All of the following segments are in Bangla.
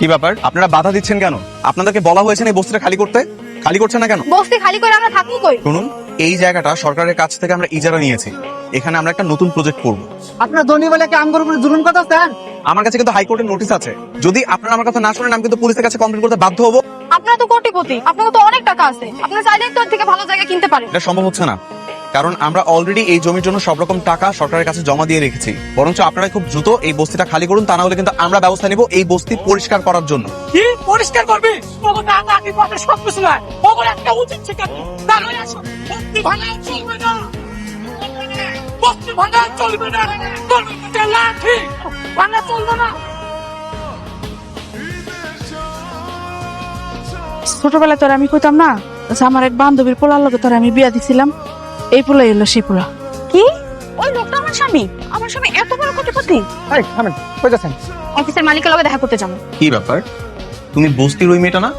কি ব্যাপার, আপনারা বাধা দিচ্ছেন কেন? আপনাদেরকে বলা হয়েছে এই বস্তিটা খালি করতে, খালি করছেন না কেন? বস্তি খালি করে আমরা থাকবো কই? শুনুন, এই জায়গাটা সরকারের কাছ থেকে আমরা ইজারা নিয়েছি। এখানে আমরা একটা নতুন প্রজেক্ট করব। আপনার ধনী বলে কি আমগর উপরে জুলুম কথা স্যার? আমার কাছে কিন্তু হাইকোর্টের নোটিশ আছে। যদি আপনারা আমার কথা না শুনেন, আমি কিন্তু পুলিশের কাছে কমপ্লেন করতে বাধ্য হবো। আপনারা তো কোটিপতি, আপনার তো অনেক টাকা আছে, আপনারা চাইলে তো এর থেকে ভালো জায়গা কিনতে পারেন। এটা সম্ভব হচ্ছে না, কারণ আমরা অলরেডি এই জমির জন্য সব রকম টাকা সরকারের কাছে জমা দিয়ে রেখেছি। বরঞ্চ আপনারা খুব দ্রুত এই বস্তিটা খালি করুন, তা না হলে কিন্তু আমরা ব্যবস্থা নিব এই বস্তি পরিষ্কার করার জন্য। কি পরিষ্কার করবি? ওগো টাকা কি পাবে সব কিছু না। ওগো একটা উচিত শিক্ষা দিই। তাহলে আসো। বস্তি ভাঙা চলবে না। বস্তি ভাঙা চলবে না। চলবে না লাঠি। ভাঙা চলবে না। ছোটবেলায় তোর আমি কইতাম না যে আমার এক বান্ধবীর পোলার লগে তোর আমি বিয়া দিছিলাম, এই পোলাই এলো সেই পোলা। কি? ওই লোকটা আমার স্বামী? আমার স্বামী এত বড় কোটিপতি? এই থামেন, কই যাচ্ছেন? অফিসের মালিকের লগে দেখা করতে যাবো। কি ব্যাপার, তুমি বস্তির ওই মেয়েটা না?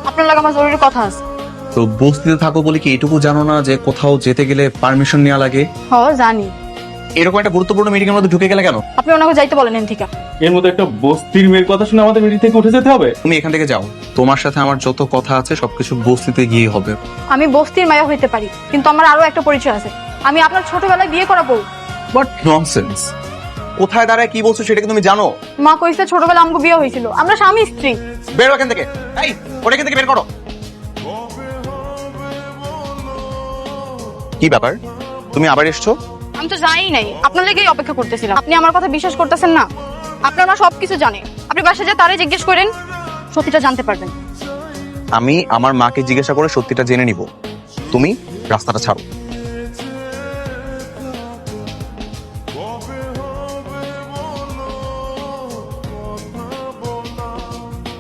আপনার লগে আমার জরুরি কথা আছে। তো বস্তিতে থাকো বলে কি এটুকু জানো না যে কোথাও যেতে গেলে পারমিশন নেওয়া লাগে? হ জানি। এরকম একটা গুরুত্বপূর্ণ মিটিং এর মধ্যে ঢুকে গেলে কেন? আপনি ওনাকে যাইতে বলেন এখান থেকে। এর মধ্যে একটা বস্তির মেয়ের কথা শুনে আমাদের মিটিং থেকে উঠে যেতে হবে? তুমি এখান থেকে যাও, তোমার সাথে আমার যত কথা আছে সবকিছু বস্তিতে গিয়ে হবে। আমি বস্তির মায়া হইতে পারি, কিন্তু আমার আরো একটা পরিচয় আছে। আমি আপনার ছোটবেলায় বিয়ে করাবো। What nonsense! কোথায় দাঁড়ায় কি বলছো সেটা কি তুমি জানো? মা কইছে ছোটবেলায় আমগো বিয়ে হয়েছিল, আমরা স্বামী স্ত্রী। বের হও এখান থেকে। এই, ওটা এখান থেকে বের করো। কি ব্যাপার, তুমি আবার এসছো? আমি তো জানি নাই, আপনার লেগেই অপেক্ষা করতেছিলাম। আপনি আমার কথা বিশ্বাস করতেছেন না? আপনার মা সবকিছু জানে। আপনি বাসায় যা তারে জিজ্ঞেস করেন, সত্যিটা জানতে পারবেন। আমি আমার মাকে জিজ্ঞাসা করে সত্যিটা জেনে নিব। তুমি রাস্তাটা ছাড়ো।